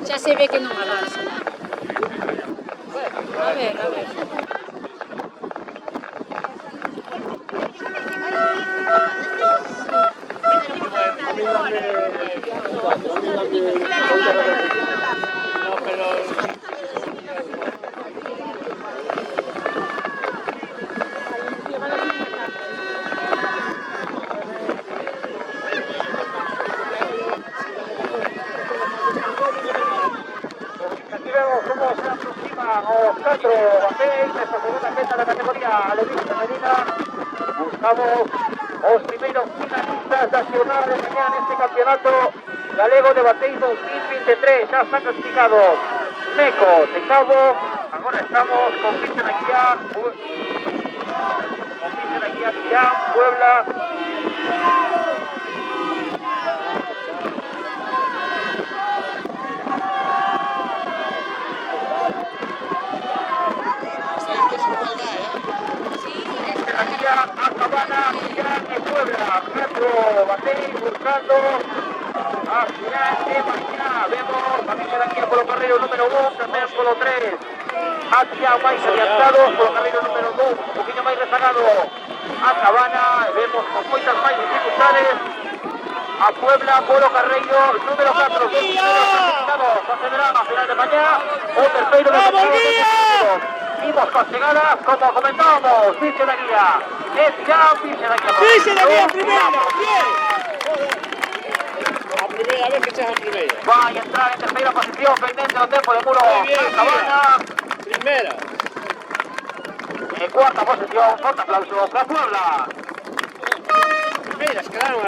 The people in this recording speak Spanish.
Xa se ve que non avanza. A ver, a ver. Aquí vemos cómo se aproximan los 4 batéis desta segunda queta da categoría alevín femenina. Buscamos os primeiros finalistas da xornada de mañá neste campeonato galego de batéis 2023. Xa están clasificados Meco, de Cabo. Agora estamos con Cristian Aguía, Millán, Puebla. A Cabana, Millán y Puebla, 4 batéis buscando a final de mañana. Vemos también aquí por los carreros número 2, también por los 3. Hacia máis adiantados, por los carreros número 2, un poquinho máis rezagado a Cabana. Vemos con moitas máis dificultades a Puebla polo carreiro número 4. Dos primeros clasificados accederán a final de mañá. O terceiro de clasificados. Vimos con chegadas, como comentábamos, Virgen Aguía. Es ya Virgen Aguía. Virgen Aguía primera, bien. A primera vez que echas a primera. Va a entrar en tercera posición, pendiente del tempo de muro. Cabana. Primera. En cuarta posición, fuerte aplauso para Puebla. Primeras, quedaron